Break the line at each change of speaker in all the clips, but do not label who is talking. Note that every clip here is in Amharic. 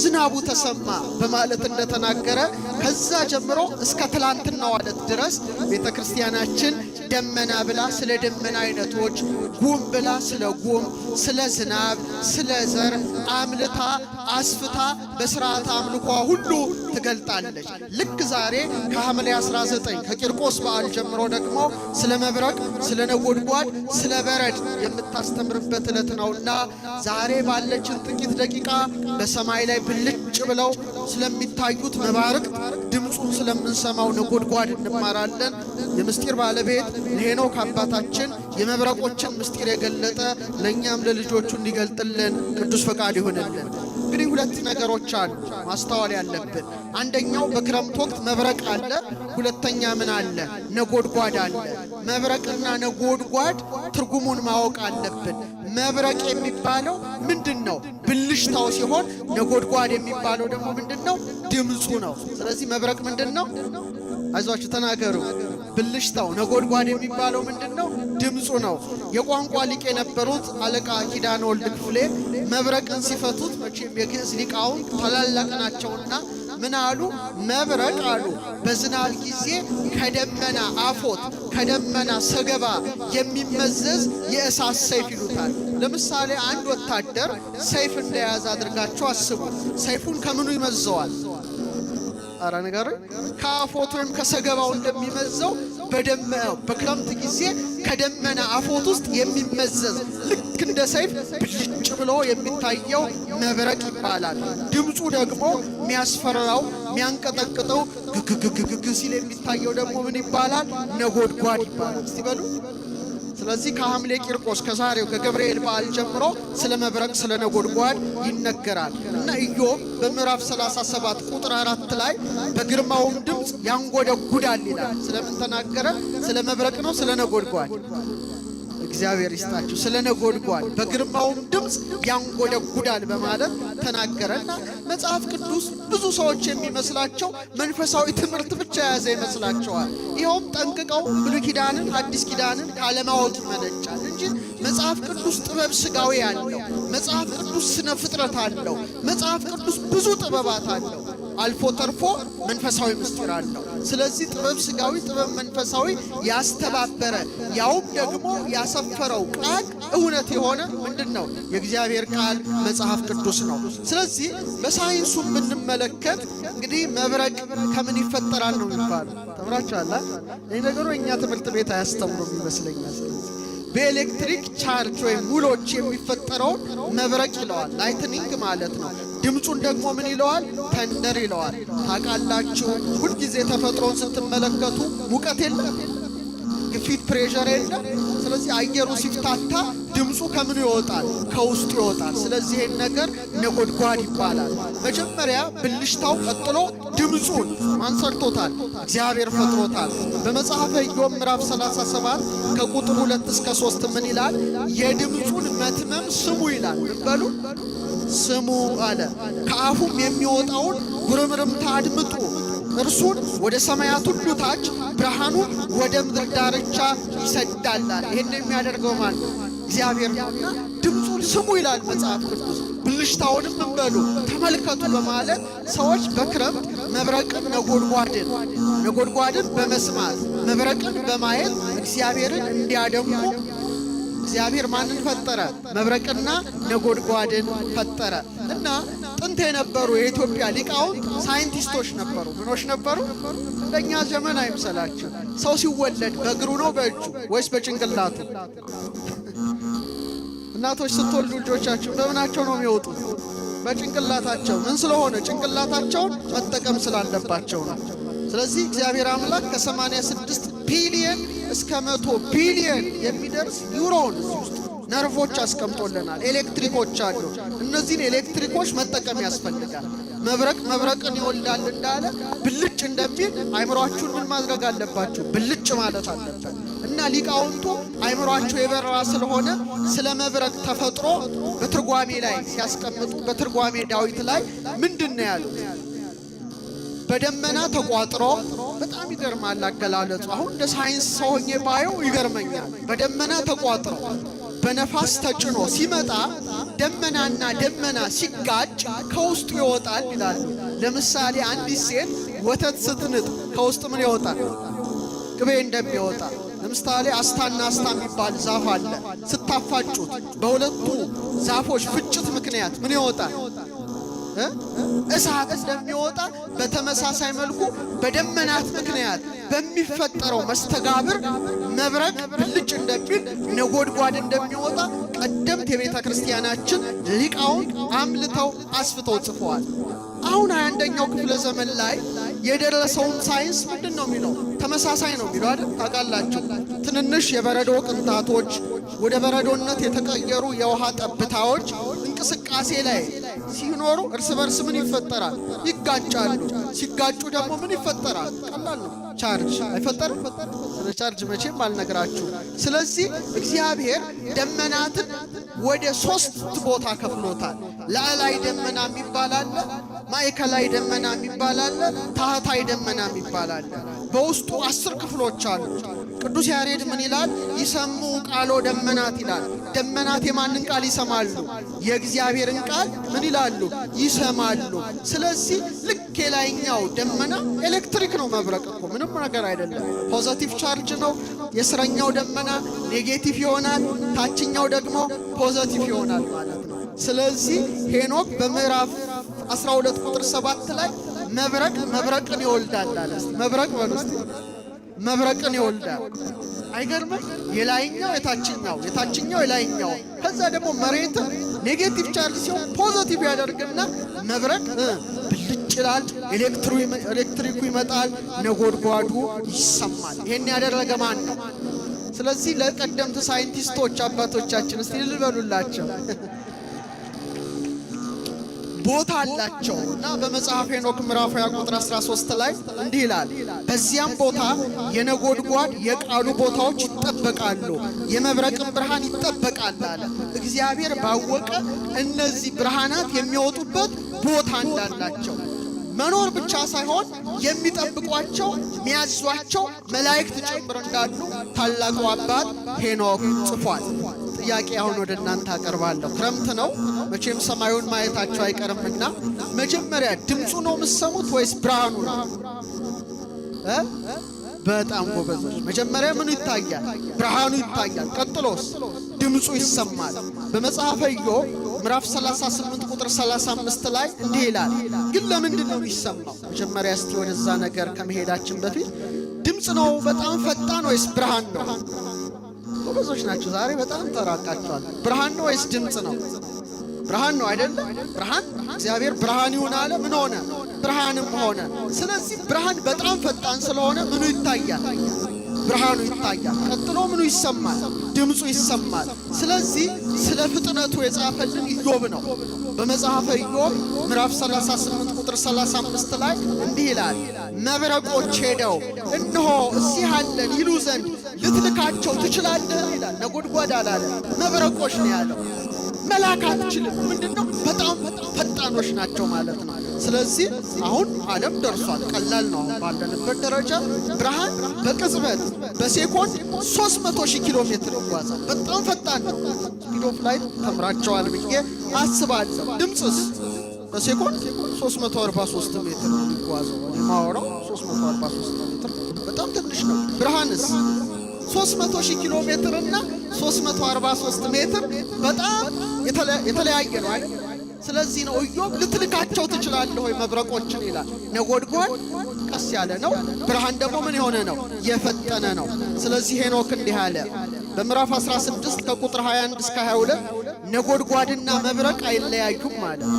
ዝናቡ ተሰማ በማለት እንደተናገረ ከዛ ጀምሮ እስከ ትላንትናው ዕለት ድረስ ቤተክርስቲያናችን ደመና ብላ ስለ ደመና አይነቶች፣ ጉም ብላ ስለ ጉም፣ ስለ ዝናብ፣ ስለ ዘር አምልታ አስፍታ በሥርዓተ አምልኮ ሁሉ ትገልጣለች። ልክ ዛሬ ከሐምሌ 19 ከቂርቆስ በዓል ጀምሮ ደግሞ ስለ መብረቅ፣ ስለ ነጎድጓድ፣ ስለ በረድ የምታስተምርበት ዕለት ነውና ዛሬ ባለችን ጥቂት ደቂቃ በሰማይ ላይ ብልጭ ብለው ስለሚታዩት መባረቅ ድምጹን ስለምንሰማው ነጎድጓድ እንማራለን። የምስጢር ባለቤት ለሄኖክ አባታችን የመብረቆችን ምስጢር የገለጠ ለእኛም ለልጆቹ እንዲገልጥልን ቅዱስ ፈቃድ ይሆንልን። እንግዲህ ሁለት ነገሮች አሉ ማስተዋል ያለብን። አንደኛው በክረምት ወቅት መብረቅ አለ፣ ሁለተኛ ምን አለ? ነጎድጓድ አለ። መብረቅና ነጎድጓድ ትርጉሙን ማወቅ አለብን። መብረቅ የሚባለው ምንድነው? ብልሽታው ሲሆን ነጎድጓድ የሚባለው ደግሞ ምንድነው? ድምጹ ነው። ስለዚህ መብረቅ ምንድነው? አይዟችሁ ተናገሩ። ብልሽታው። ነጎድጓድ የሚባለው ምንድነው? ድምጹ ነው። የቋንቋ ሊቅ የነበሩት አለቃ ኪዳነ ወልድ ክፍሌ መብረቅን ሲፈቱት መቼም የግዕዝ ሊቃውንት ታላላቅ ናቸውና ምን አሉ? መብረቅ አሉ በዝናብ ጊዜ ከደመና አፎት ከደመና ሰገባ የሚመዘዝ የእሳት ሰይፍ ይሉታል። ለምሳሌ አንድ ወታደር ሰይፍ እንደያዘ አድርጋችሁ አስቡ። ሰይፉን ከምኑ ይመዘዋል? አራ ነገር ከአፎት ወይም ከሰገባው እንደሚመዘው በክረምት ጊዜ ከደመና አፎት ውስጥ የሚመዘዝ ልክ እንደ ሰይፍ ብልጭ ብሎ የሚታየው መብረቅ ይባላል። ድምጹ ደግሞ የሚያስፈራው የሚያንቀጠቅጠው ግግግግግ ሲል የሚታየው ደግሞ ምን ይባላል? ነጎድጓድ ይባላል። እስቲ በሉ። ስለዚህ ከሐምሌ ቂርቆስ ከዛሬው ከገብርኤል በዓል ጀምሮ ስለ መብረቅ ስለ ነጎድጓድ ይነገራል እና ኢዮብ በምዕራፍ 37 ቁጥር 4 ላይ በግርማውም ድምፅ ያንጎደጉዳል ይላል። ስለምን ተናገረ? ስለ መብረቅ ነው? ስለ ነጎድጓድ? እግዚአብሔር ይስጣችሁ። ስለ ነጎድጓድ በግርማውም ድምፅ ያንጎደጉዳል በማለት ተናገረና መጽሐፍ ቅዱስ ብዙ ሰዎች የሚመስላቸው መንፈሳዊ ትምህርት ብቻ የያዘ ይመስላቸዋል። ይኸውም ጠንቅቀው ብሉይ ኪዳንን አዲስ ኪዳንን ካለማወቅ ይመነጫል እንጂ መጽሐፍ ቅዱስ ጥበብ ሥጋዊ አለው። መጽሐፍ ቅዱስ ስነ ፍጥረት አለው። መጽሐፍ ቅዱስ ብዙ ጥበባት አለው። አልፎ ተርፎ መንፈሳዊ ምስጢር አለው። ስለዚህ ጥበብ ሥጋዊ ጥበብ መንፈሳዊ ያስተባበረ ያውም ደግሞ ያሰፈረው ቃል እውነት የሆነ ምንድነው? የእግዚአብሔር ቃል መጽሐፍ ቅዱስ ነው። ስለዚህ በሳይንሱ ብንመለከት እንግዲህ መብረቅ ከምን ይፈጠራል ነው የሚባለው። ተምራችኋል? ይህ ነገሩ እኛ ትምህርት ቤት አያስተምሩም ይመስለኛል። በኤሌክትሪክ ቻርጅ ወይም ሙሎች የሚፈጠረውን መብረቅ ይለዋል። ላይትኒንግ ማለት ነው። ድምጹን ደግሞ ምን ይለዋል? ተንደር ይለዋል። ታውቃላችሁ፣ ሁልጊዜ ተፈጥሮን ስትመለከቱ ሙቀት የለም፣ ግፊት ፕሬሸር የለም። ስለዚህ አየሩ ሲፍታታ ድምጹ ከምኑ ይወጣል? ከውስጡ ይወጣል። ስለዚህ ይህን ነገር ነጎድጓድ ይባላል። መጀመሪያ ብልሽታው፣ ቀጥሎ ድምጹን ማን ሰርቶታል? እግዚአብሔር ፈጥሮታል። በመጽሐፈ ኢዮብ ምዕራፍ 37 ከቁጥር 2 እስከ 3 ምን ይላል? የድምጹን መትመም ስሙ ይላል። ምን በሉ? ስሙ አለ። ከአፉም የሚወጣውን ጉርምርምታ አድምጡ። እርሱን ወደ ሰማያት ሁሉ ታች ብርሃኑን ወደ ምድር ዳርቻ ይሰዳላል። ይህን የሚያደርገው ማን ነው? እግዚአብሔር ነውና ድምጹን ስሙ ይላል መጽሐፍ ቅዱስ። ብልሽታውንም ምን በሉ? ተመልከቱ በማለት ሰዎች በክረምት መብረቅን ነጎድጓድን በመስማት መብረቅን በማየት እግዚአብሔርን እንዲያደምቁ እግዚአብሔር ማንን ፈጠረ? መብረቅና ነጎድጓድን ፈጠረ። እና ጥንት የነበሩ የኢትዮጵያ ሊቃውንት ሳይንቲስቶች ነበሩ። ምኖች ነበሩ? እንደኛ ዘመን አይምሰላችሁ። ሰው ሲወለድ በእግሩ ነው በእጁ ወይስ በጭንቅላቱ? እናቶች ስትወልዱ ልጆቻቸው በምናቸው ነው የሚወጡት? በጭንቅላታቸው። ምን ስለሆነ? ጭንቅላታቸውን መጠቀም ስላለባቸው ነው። ስለዚህ እግዚአብሔር አምላክ ከ86 ቢሊየን እስከ 100 ቢሊየን የሚደርስ ኒውሮን ውስጥ ነርቮች አስቀምጦልናል። ኤሌክትሪኮች አሉ። እነዚህን ኤሌክትሪኮች መጠቀም ያስፈልጋል። መብረቅን ይወልዳል እንዳለ ብልጭ እንደሚል አይምሯችሁን ምን ማድረግ አለባችሁ? ብልጭ ማለት አለበት። እና ሊቃውንቱ አይምሯቸው የበራ ስለሆነ ስለ መብረቅ ተፈጥሮ በትርጓሜ ላይ ሲያስቀምጡ በትርጓሜ ዳዊት ላይ ምንድነው ያሉት? በደመና ተቋጥሮ በጣም ይገርማል አገላለጹ። አሁን እንደ ሳይንስ ሰው ሆኜ ባየው ይገርመኛል። በደመና ተቋጥሮ በነፋስ ተጭኖ ሲመጣ ደመናና ደመና ሲጋጭ ከውስጡ ይወጣል ይላሉ። ለምሳሌ አንዲት ሴት ወተት ስትንጥ ከውስጥ ምን ይወጣል? ቅቤ እንደሚወጣ። ለምሳሌ አስታና አስታ የሚባል ዛፍ አለ። ስታፋጩት በሁለቱ ዛፎች ፍጭት ምክንያት ምን ይወጣል? እሳት እንደሚወጣ በተመሳሳይ መልኩ በደመናት ምክንያት በሚፈጠረው መስተጋብር መብረቅ ብልጭ እንደሚል ነጎድጓድ እንደሚወጣ ቀደምት የቤተ ክርስቲያናችን ሊቃውንት አምልተው አስፍተው ጽፈዋል። አሁን 21ኛው ክፍለ ዘመን ላይ የደረሰውን ሳይንስ ምንድነው የሚለው? ተመሳሳይ ነው የሚለው አይደል? ታውቃላችሁ። ትንንሽ የበረዶ ቅንጣቶች ወደ በረዶነት የተቀየሩ የውሃ ጠብታዎች እንቅስቃሴ ላይ ሲኖሩ እርስ በርስ ምን ይፈጠራል? ይጋጫሉ። ሲጋጩ ደግሞ ምን ይፈጠራል? ቀላል ነው። ቻርጅ አይፈጠርም? ስለ ቻርጅ መቼም አልነግራችሁ። ስለዚህ እግዚአብሔር ደመናትን ወደ 3 ቦታ ከፍሎታል። ላዕላይ ደመና የሚባል አለ፣ ማዕከላዊ ደመና የሚባል አለ፣ ታህታይ ደመና የሚባል አለ። በውስጡ 10 ክፍሎች አሉ። ቅዱስ ያሬድ ምን ይላል? ይሰሙ ቃሎ ደመናት ይላል። ደመናት የማንን ቃል ይሰማሉ? የእግዚአብሔርን ቃል ምን ይላሉ? ይሰማሉ። ስለዚህ ልክ የላይኛው ደመና ኤሌክትሪክ ነው። መብረቅ እኮ ምንም ነገር አይደለም። ፖዘቲቭ ቻርጅ ነው። የስረኛው ደመና ኔጌቲቭ ይሆናል፣ ታችኛው ደግሞ ፖዘቲቭ ይሆናል ማለት ነው። ስለዚህ ሄኖክ በምዕራፍ 12 ቁጥር 7 ላይ መብረቅ መብረቅን ይወልዳል አለ። መብረቅ በሉስ መብረቅን ይወልዳል። አይገርምም? የላይኛው የታችኛው፣ የታችኛው የላይኛው። ከዛ ደግሞ መሬት ኔጌቲቭ ቻርጅ ሲሆን ፖዚቲቭ ያደርግና መብረቅ ብልጭ ይላል፣ ኤሌክትሪኩ ይመጣል፣ ነጎድጓዱ ይሰማል። ይሄን ያደረገ ማን ነው? ስለዚህ ለቀደምት ሳይንቲስቶች አባቶቻችን እስቲ ልበሉላቸው ቦታ አላቸው እና በመጽሐፈ ሄኖክ ምዕራፍ 20 ቁጥር 13 ላይ እንዲህ ይላል፣ በዚያም ቦታ የነጎድጓድ የቃሉ ቦታዎች ይጠበቃሉ፣ የመብረቅን ብርሃን ይጠበቃል አለ። እግዚአብሔር ባወቀ እነዚህ ብርሃናት የሚወጡበት ቦታ እንዳላቸው መኖር ብቻ ሳይሆን የሚጠብቋቸው የሚያዟቸው መላእክት ጭምር እንዳሉ ታላቁ አባት ሄኖክ ጽፏል። ጥያቄ አሁን ወደ እናንተ አቀርባለሁ። ክረምት ነው መቼም ሰማዩን ማየታችሁ አይቀርምና መጀመሪያ ድምፁ ነው የምትሰሙት ወይስ ብርሃኑ ነው? በጣም ጎበዞች። መጀመሪያ ምኑ ይታያል? ብርሃኑ ይታያል። ቀጥሎስ ድምፁ ይሰማል። በመጽሐፈ ኢዮብ ምዕራፍ 38 ቁጥር 35 ላይ እንዲህ ይላል፣ ግን ለምንድን ነው የሚሰማው? መጀመሪያ እስቲ ወደዛ ነገር ከመሄዳችን በፊት ድምፅ ነው በጣም ፈጣን ወይስ ብርሃን ነው? ጎበዞች ናቸው። ዛሬ በጣም ተራቃቸዋል። ብርሃን ነው ወይስ ድምፅ ነው? ብርሃን ነው አይደለም? ብርሃን እግዚአብሔር ብርሃን ይሁን አለ። ምን ሆነ? ብርሃንም ሆነ። ስለዚህ ብርሃን በጣም ፈጣን ስለሆነ ምኑ ይታያል? ብርሃኑ ይታያል። ቀጥሎ ምኑ ይሰማል? ድምፁ ይሰማል። ስለዚህ ስለ ፍጥነቱ የጻፈልን ኢዮብ ነው። በመጽሐፈ ኢዮብ ምዕራፍ 38 ቁጥር 35 ላይ እንዲህ ይላል፣ መብረቆች ሄደው እነሆ እዚህ አለን ይሉ ዘንድ ልትልካቸው ትችላለህ ይላል። ነጎድጓድ አላለ፣ መብረቆች ነው ያለው። መላክ አትችልም። ምንድነው? በጣም ፈጣኖች ናቸው ማለት ነው። ስለዚህ አሁን ዓለም ደርሷል። ቀላል ነው። ባለንበት ደረጃ ብርሃን በቅጽበት በሴኮንድ 300,000 ኪሎ ሜትር ይጓዛል። በጣም ፈጣን ነው። ስፒድ ኦፍ ላይት ተምራቸዋል ብዬ አስባለሁ። ድምፅስ በሴኮንድ 343 ሜትር ነው የሚጓዘው። የማወራው 343 ሜትር በጣም ትንሽ ነው። ብርሃንስ 300,000 ኪሎ ሜትር እና 343 ሜትር በጣም የተለያየ ነው አይደል? ስለዚህ ነው ኢዮብ ልትልካቸው ትችላለህ ወይ መብረቆችን ይላል። ነጎድጓድ ቀስ ያለ ነው፣ ብርሃን ደግሞ ምን የሆነ ነው? የፈጠነ ነው። ስለዚህ ሄኖክ እንዲህ አለ በምዕራፍ 16 ከቁጥር 21 እስከ 22 ነጎድጓድና መብረቅ አይለያዩም ማለት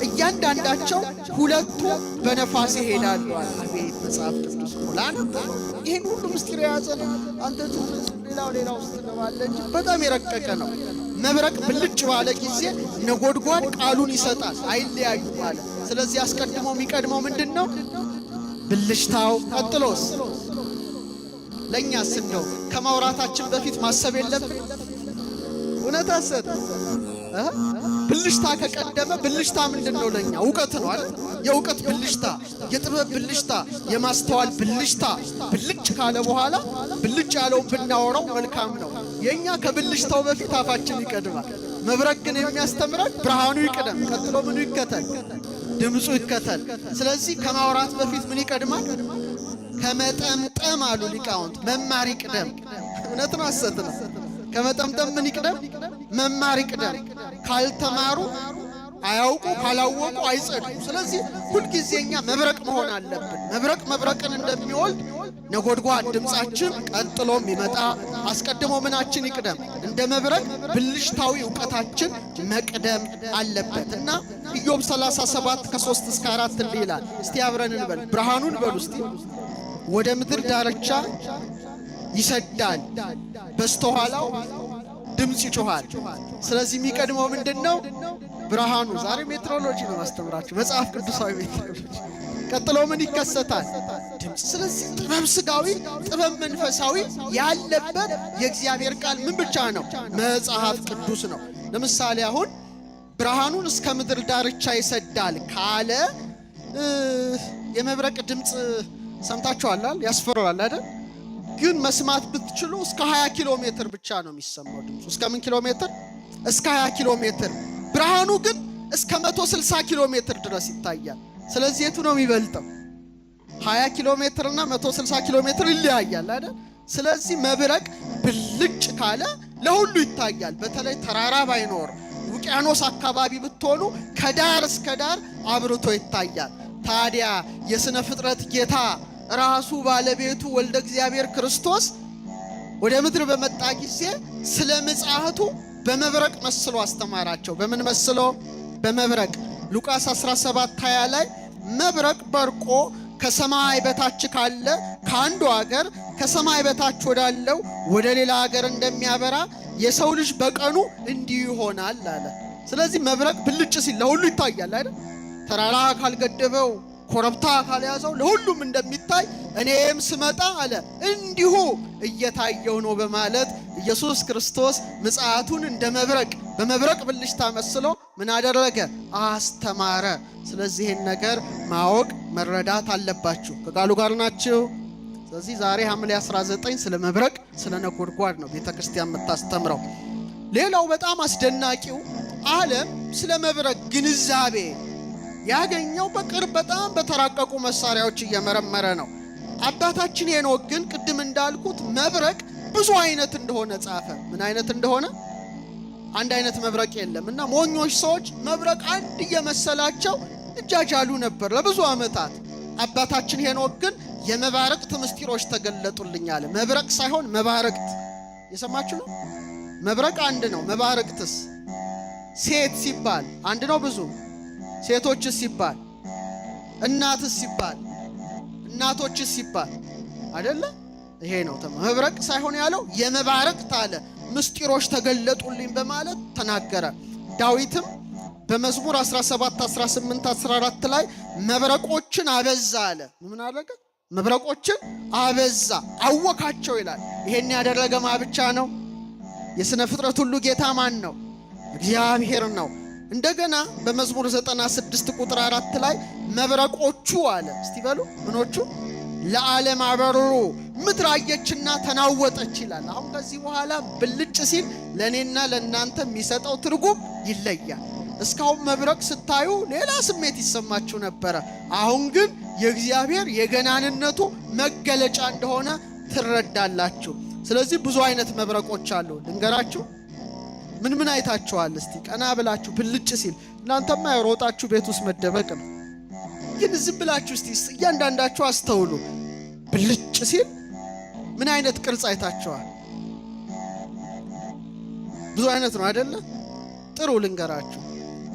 እያንዳንዳቸው ሁለቱ በነፋስ ይሄዳሉ። አቤት መጽሐፍ ቅዱስ ሞላን ይሄን ሁሉ ምስጢር የያዘ ነው። አንተ ሌላው ውስጥ ገባለህ እንጂ በጣም የረቀቀ ነው። መብረቅ ብልጭ ባለ ጊዜ ነጎድጓድ ቃሉን ይሰጣል። አይለያዩ ማለት ስለዚህ አስቀድሞ የሚቀድመው ምንድነው? ብልጭታው። ቀጥሎስ ለኛስ እንደው ከማውራታችን በፊት ማሰብ የለብን? እውነት አሰጥ ብልጭታ ከቀደመ ብልጭታ ምንድነው? ለኛ ዕውቀት ነው አይደል? የዕውቀት ብልጭታ፣ የጥበብ ብልጭታ፣ የማስተዋል ብልጭታ ብልጭ ካለ በኋላ ብልጭ ያለውን ብናወራው መልካም ነው። የኛ ከብልሽታው በፊት አፋችን ይቀድማል። መብረቅ ግን የሚያስተምረን ብርሃኑ ይቅደም፣ ቀጥሎ ምኑ ይከተል? ድምፁ ይከተል። ስለዚህ ከማውራት በፊት ምን ይቀድማል? ከመጠምጠም አሉ ሊቃውንት መማር ይቅደም። እውነት ነው ሐሰት ነው? ከመጠምጠም ምን ይቅደም? መማር ይቅደም። ካልተማሩ አያውቁ፣ ካላወቁ አይጸዱ። ስለዚህ ሁልጊዜኛ መብረቅ መሆን አለብን። መብረቅን እንደሚወልድ ነጎድጓድ ድምፃችን ቀጥሎም ይመጣ፣ አስቀድሞ ምናችን ይቅደም? እንደ መብረቅ ብልሽታዊ ዕውቀታችን መቅደም አለበት እና ኢዮብ 37 ከ3 እስከ 4 እንዲህ ይላል። እስቲ አብረን እንበል፣ ብርሃኑን በሉ እስቲ። ወደ ምድር ዳርቻ ይሰዳል፣ በስተኋላው ድምፅ ይጮሃል። ስለዚህ የሚቀድመው ምንድነው? ብርሃኑ። ዛሬ ሜትሮሎጂ ነው ማስተምራችሁ፣ መጽሐፍ ቅዱሳዊ ሜትሮሎጂ። ቀጥሎ ምን ይከሰታል? ድምፅ። ስለዚህ ጥበብ ስጋዊ፣ ጥበብ መንፈሳዊ ያለበት የእግዚአብሔር ቃል ምን ብቻ ነው? መጽሐፍ ቅዱስ ነው። ለምሳሌ አሁን ብርሃኑን እስከ ምድር ዳርቻ ይሰዳል ካለ የመብረቅ ድምፅ ሰምታችኋል? ያስፈራል አይደል? ግን መስማት ብትችሉ እስከ 20 ኪሎ ሜትር ብቻ ነው የሚሰማው ድምፁ። እስከ ምን ኪሎ ሜትር? እስከ 20 ኪሎ ሜትር። ብርሃኑ ግን እስከ 160 ኪሎ ሜትር ድረስ ይታያል። ስለዚህ የቱ ነው የሚበልጠው? 20 ኪሎ ሜትር እና 160 ኪሎ ሜትር ይለያያል አይደል? ስለዚህ መብረቅ ብልጭ ካለ ለሁሉ ይታያል። በተለይ ተራራ ባይኖር ውቅያኖስ አካባቢ ብትሆኑ ከዳር እስከ ዳር አብርቶ ይታያል። ታዲያ የሥነ ፍጥረት ጌታ ራሱ ባለቤቱ ወልደ እግዚአብሔር ክርስቶስ ወደ ምድር በመጣ ጊዜ ስለ ምጽአቱ በመብረቅ መስሎ አስተማራቸው። በምን መስሎ? በመብረቅ። ሉቃስ 17:20 ላይ መብረቅ በርቆ ከሰማይ በታች ካለ ከአንዱ ሀገር ከሰማይ በታች ወዳለው ወደ ሌላ ሀገር እንደሚያበራ የሰው ልጅ በቀኑ እንዲሁ ይሆናል አለ። ስለዚህ መብረቅ ብልጭ ሲል ለሁሉ ይታያል አይደል? ተራራ ካልገደበው ኮረብታ ካልያዘው ለሁሉም እንደሚታይ እኔም ስመጣ አለ እንዲሁ እየታየው ነው በማለት ኢየሱስ ክርስቶስ ምጽአቱን እንደ መብረቅ በመብረቅ ብልሽታ መስሎ ምን አደረገ? አስተማረ። ስለዚህ ይህን ነገር ማወቅ መረዳት አለባችሁ። ከቃሉ ጋር ናችሁ? ስለዚህ ዛሬ ሐምሌ 19 ስለ መብረቅ ስለ ነጎድጓድ ነው ቤተክርስቲያን የምታስተምረው። ሌላው በጣም አስደናቂው ዓለም ስለ መብረቅ ግንዛቤ ያገኘው በቅርብ በጣም በተራቀቁ መሳሪያዎች እየመረመረ ነው። አባታችን ሄኖክ ግን ቅድም እንዳልኩት መብረቅ ብዙ አይነት እንደሆነ ጻፈ። ምን አይነት እንደሆነ? አንድ አይነት መብረቅ የለም እና ሞኞች ሰዎች መብረቅ አንድ እየመሰላቸው እጃጃሉ ነበር ለብዙ ዓመታት። አባታችን ሄኖክ ግን የመባረቅት ምስጢሮች ተገለጡልኝ አለ። መብረቅ ሳይሆን መባረቅት። የሰማችሁ ነው? መብረቅ አንድ ነው። መባረቅትስ? ሴት ሲባል አንድ ነው ብዙ? ሴቶችስ ሲባል? እናትስ ሲባል? እናቶችስ ሲባል? አይደለ? ይሄ ነው መብረቅ ሳይሆን ያለው የመባረቅት አለ። ምስጢሮች ተገለጡልኝ በማለት ተናገረ። ዳዊትም በመዝሙር 17 18 14 ላይ መብረቆችን አበዛ አለ። ምን አደረገ? መብረቆችን አበዛ አወካቸው ይላል። ይሄን ያደረገ ማ ብቻ ነው? የሥነ ፍጥረት ሁሉ ጌታ ማን ነው? እግዚአብሔር ነው። እንደገና በመዝሙር 96 ቁጥር 4 ላይ መብረቆቹ አለ። እስቲ በሉ ምኖቹ? ለዓለም አበሩ፣ ምድር አየችና ተናወጠች ይላል። አሁን ከዚህ በኋላ ብልጭ ሲል ለእኔና ለእናንተ የሚሰጠው ትርጉም ይለያል። እስካሁን መብረቅ ስታዩ ሌላ ስሜት ይሰማችሁ ነበረ። አሁን ግን የእግዚአብሔር የገናንነቱ መገለጫ እንደሆነ ትረዳላችሁ። ስለዚህ ብዙ አይነት መብረቆች አሉ። ልንገራችሁ። ምን አይታችኋል? እስቲ ቀና ብላችሁ ብልጭ ሲል እናንተማ ያሮጣችሁ ቤት ውስጥ መደበቅ ነው። ግን ዝም ብላችሁ እስቲ እያንዳንዳችሁ አስተውሉ። ብልጭ ሲል ምን አይነት ቅርጽ አይታችኋል? ብዙ አይነት ነው አይደለ? ጥሩ ልንገራችሁ።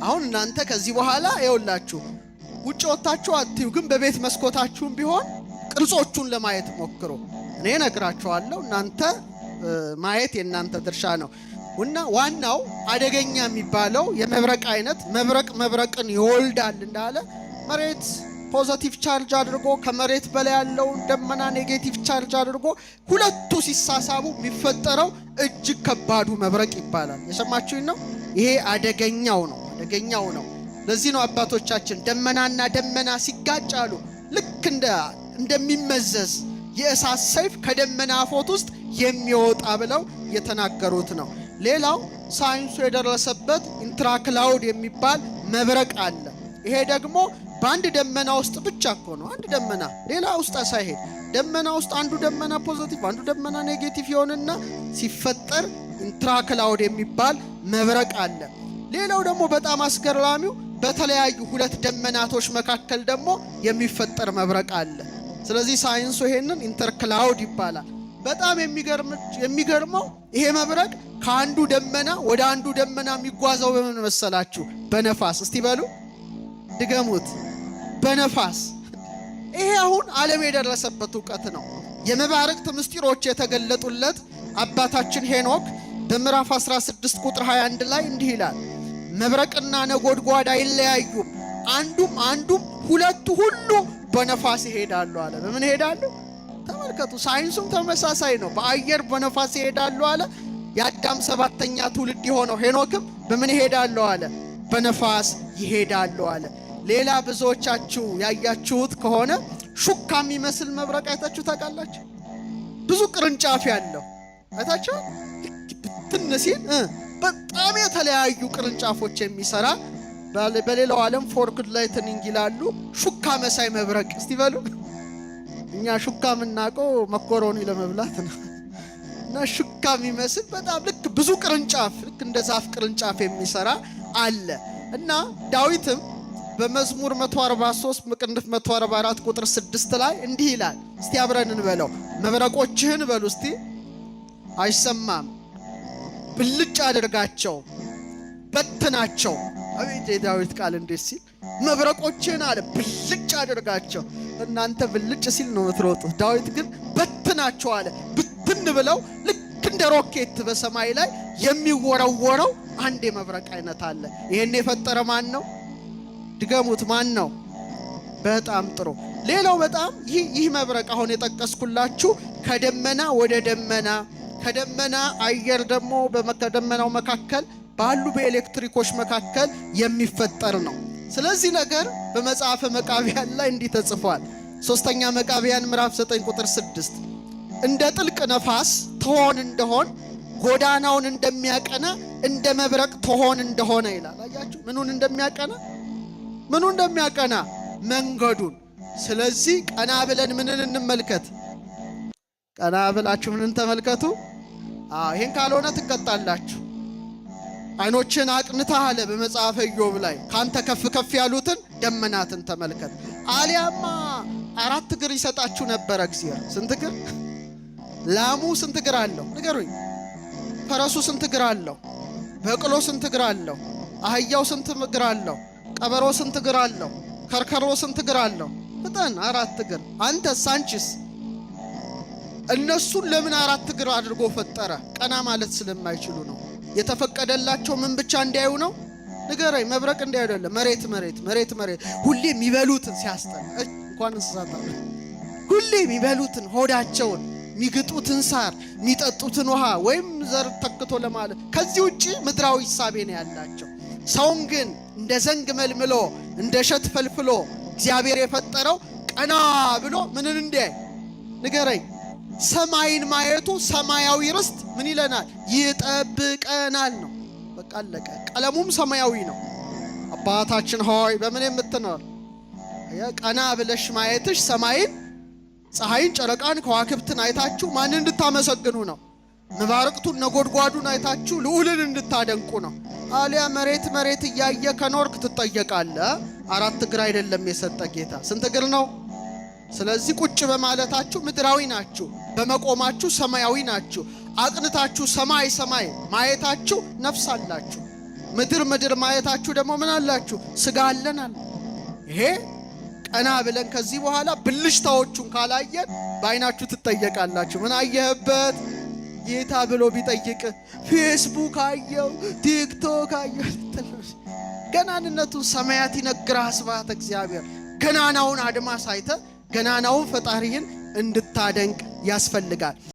አሁን እናንተ ከዚህ በኋላ ይኸውላችሁ ውጭ ወጣችሁ አትዩ፣ ግን በቤት መስኮታችሁም ቢሆን ቅርጾቹን ለማየት ሞክሩ። እኔ ነግራችኋለሁ፣ እናንተ ማየት የእናንተ ድርሻ ነው። እና ዋናው አደገኛ የሚባለው የመብረቅ አይነት መብረቅን ይወልዳል እንዳለ መሬት ፖዚቲቭ ቻርጅ አድርጎ ከመሬት በላይ ያለው ደመና ኔጌቲቭ ቻርጅ አድርጎ ሁለቱ ሲሳሳቡ የሚፈጠረው እጅግ ከባዱ መብረቅ ይባላል። የሰማችሁኝ ነው? ይሄ አደገኛው ነው። ለዚህ ነው አባቶቻችን ደመናና ደመና ሲጋጫሉ ልክ እንደሚመዘዝ የእሳት ሰይፍ ከደመና አፎት ውስጥ የሚወጣ ብለው የተናገሩት ነው። ሌላው ሳይንሱ የደረሰበት ኢንትራክላውድ የሚባል መብረቅ አለ። ይሄ ደግሞ በአንድ ደመና ውስጥ ብቻ እኮ ነው። አንድ ደመና ሌላ ውስጥ ሳይሄድ ደመና ውስጥ አንዱ ደመና ፖዚቲቭ አንዱ ደመና ኔጌቲቭ ይሆንና ሲፈጠር ኢንትራክላውድ የሚባል መብረቅ አለ። ሌላው ደግሞ በጣም አስገራሚው በተለያዩ ሁለት ደመናቶች መካከል ደግሞ የሚፈጠር መብረቅ አለ። ስለዚህ ሳይንሱ ይሄንን ኢንተርክላውድ ይባላል። በጣም የሚገርመው ይሄ መብረቅ ከአንዱ ደመና ወደ አንዱ ደመና የሚጓዘው በምን መሰላችሁ? በነፋስ። እስቲ በሉ ድገሙት፣ በነፋስ። ይሄ አሁን ዓለም የደረሰበት ዕውቀት ነው። የመባረቅት ምስጢሮች የተገለጡለት አባታችን ሄኖክ በምዕራፍ 16 ቁጥር 21 ላይ እንዲህ ይላል፣ መብረቅና ነጎድጓድ አይለያዩም፣ አንዱም ሁለቱ ሁሉ በነፋስ ይሄዳሉ አለ። በምን ይሄዳሉ? ተመልከቱ፣ ሳይንሱም ተመሳሳይ ነው። በአየር በነፋስ ይሄዳሉ አለ። የአዳም 7ኛ ትውልድ የሆነው ሄኖክም በምን ይሄዳሉ አለ? በነፋስ ይሄዳሉ አለ። ሌላ ብዙዎቻችሁ ያያችሁት ከሆነ ሹካ የሚመስል መብረቅ አይታችሁ ታውቃላችሁ? ብዙ ቅርንጫፍ ያለው አይታችሁ ትንሲል በጣም የተለያዩ ቅርንጫፎች የሚሰራ በሌላው ዓለም ፎርክድ ላይትኒንግ ይላሉ። ሹካ መሳይ መብረቅ እስቲ በሉ። እኛ ሹካ የምናውቀው መኮሮኒ ለመብላት ነው። እና ሹካ የሚመስል በጣም ልክ ብዙ ቅርንጫፍ ልክ እንደ ዛፍ ቅርንጫፍ የሚሰራ አለ። እና ዳዊትም በመዝሙር 143 ምዕራፍ 144 ቁጥር 6 ላይ እንዲህ ይላል። እስቲ አብረን እንበለው። መብረቆችህን በሉ እስቲ አይሰማም፣ ብልጭ አድርጋቸው፣ በትናቸው። አቤት የዳዊት ቃል እንዴት ሲል መብረቆችህን አለ ብልጭ አድርጋቸው። እናንተ ብልጭ ሲል ነው የምትሮጡት። ዳዊት ግን በትናቸው አለ። ብትን ብለው ልክ እንደ ሮኬት በሰማይ ላይ የሚወረወረው አንድ የመብረቅ አይነት አለ። ይሄን የፈጠረ ማን ነው? ድገሙት፣ ማን ነው? በጣም ጥሩ። ሌላው በጣም ይህ መብረቅ አሁን የጠቀስኩላችሁ ከደመና ወደ ደመና ከደመና አየር ደግሞ በደመናው መካከል ባሉ በኤሌክትሪኮች መካከል የሚፈጠር ነው። ስለዚህ ነገር በመጽሐፈ መቃብያን ላይ እንዲህ ተጽፏል። 3ኛ መቃብያን ምዕራፍ 9 ቁጥር 6 እንደ ጥልቅ ነፋስ ትሆን እንደሆን ጎዳናውን እንደሚያቀና እንደ መብረቅ ትሆን እንደሆነ ይላል። አያችሁ ምኑን እንደሚያቀና መንገዱን። ስለዚህ ቀና ብለን ምንን እንመልከት? ቀና ብላችሁ ምንን ተመልከቱ? ይሄን ካልሆነ ትቀጣላችሁ። አይኖችን አቅንተህ አለ በመጽሐፈ ኢዮብ ላይ ካንተ ከፍ ከፍ ያሉትን ደመናትን ተመልከት። አሊያማ 4 እግር ይሰጣችሁ ነበር እግዚአብሔር። ስንት እግር? ላሙ ስንት እግር አለው ንገሩኝ? ፈረሱ ስንት እግር አለው? በቅሎ ስንት እግር አለው? አህያው ስንት እግር አለው? ቀበሮ ስንት እግር አለው? ከርከሮ ስንት እግር አለው? በጣም 4 እግር። አንተስ አንቺስ? እነሱን ለምን 4 እግር አድርጎ ፈጠረ? ቀና ማለት ስለማይችሉ ነው። የተፈቀደላቸው ምን ብቻ እንዲያዩ ነው? ንገረኝ። መብረቅ እንዲያዩ አይደለም። መሬት ሁሌ የሚበሉትን ሲያስጠላ እንኳን እንስሳት አለ። ሁሌ የሚበሉትን ሆዳቸውን የሚግጡትን ሳር የሚጠጡትን ውሃ ወይም ዘር ተክቶ ለማለት ከዚህ ውጪ ምድራዊ ሐሳቤ ነው ያላቸው። ሰውን ግን እንደ ዘንግ መልምሎ እንደ ሸት ፈልፍሎ እግዚአብሔር የፈጠረው ቀና ብሎ ምንን እንዲያይ ንገረኝ። ሰማይን ማየቱ ሰማያዊ ርስት ምን ይለናል? ይጠብቀናል ነው። በቃ አለቀ። ቀለሙም ሰማያዊ ነው። አባታችን ሆይ በምን የምትኖር ቀና ብለሽ ማየትሽ ሰማይን፣ ፀሐይን፣ ጨረቃን፣ ከዋክብትን አይታችሁ ማንን እንድታመሰግኑ ነው? መባረቅቱን ነጎድጓዱን አይታችሁ ልዑልን እንድታደንቁ ነው። አሊያ መሬት እያየ ከኖርክ ትጠየቃለህ። 4 እግር አይደለም የሰጠ ጌታ። ስንት እግር ነው? ስለዚህ ቁጭ በማለታችሁ ምድራዊ ናችሁ፣ በመቆማችሁ ሰማያዊ ናችሁ። አቅንታችሁ ሰማይ ማየታችሁ ነፍስ አላችሁ። ምድር ማየታችሁ ደግሞ ምን አላችሁ? ስጋ አለናል። ይሄ ቀና ብለን ከዚህ በኋላ ብልሽታዎቹን ካላየን በአይናችሁ ትጠየቃላችሁ። ምን አየህበት ጌታ ብሎ ቢጠይቅ ፌስቡክ አየው፣ ቲክቶክ አየው። ገናንነቱን ሰማያት ይነግርህ ስብሐተ እግዚአብሔር። ገናናውን አድማስ አይተ ገናናውን ፈጣሪህን እንድታደንቅ ያስፈልጋል።